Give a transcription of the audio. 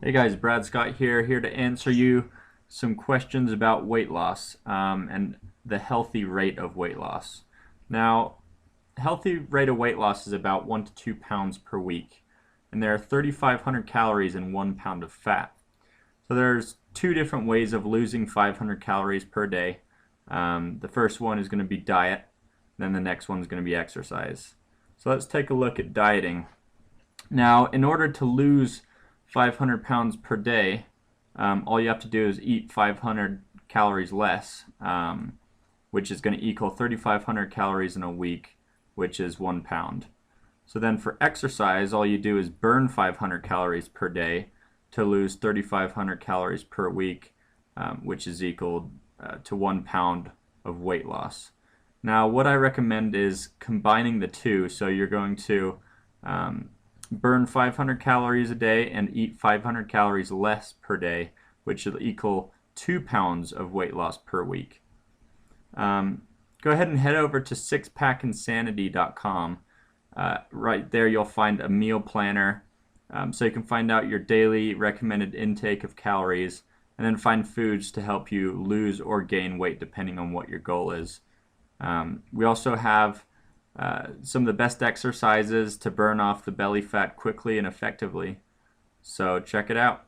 Hey guys, Brad Scott here to answer you some questions about weight loss and the healthy rate of weight loss. Now, healthy rate of weight loss is about 1 to 2 pounds per week, and there are 3,500 calories in 1 pound of fat. So there's two different ways of losing 500 calories per day. The first one is going to be diet, then the next one is going to be exercise. So let's take a look at dieting. Now, in order to lose 500 pounds per day, all you have to do is eat 500 calories less, which is going to equal 3,500 calories in a week, which is 1 pound. So then for exercise, all you do is burn 500 calories per day to lose 3,500 calories per week, which is equal to 1 pound of weight loss. Now, what I recommend is combining the two. So you're going to burn 500 calories a day and eat 500 calories less per day, which will equal 2 pounds of weight loss per week. Go ahead and head over to sixpackinsanity.com. Right there you'll find a meal planner, so you can find out your daily recommended intake of calories and then find foods to help you lose or gain weight depending on what your goal is. We also have some of the best exercises to burn off the belly fat quickly and effectively. So check it out.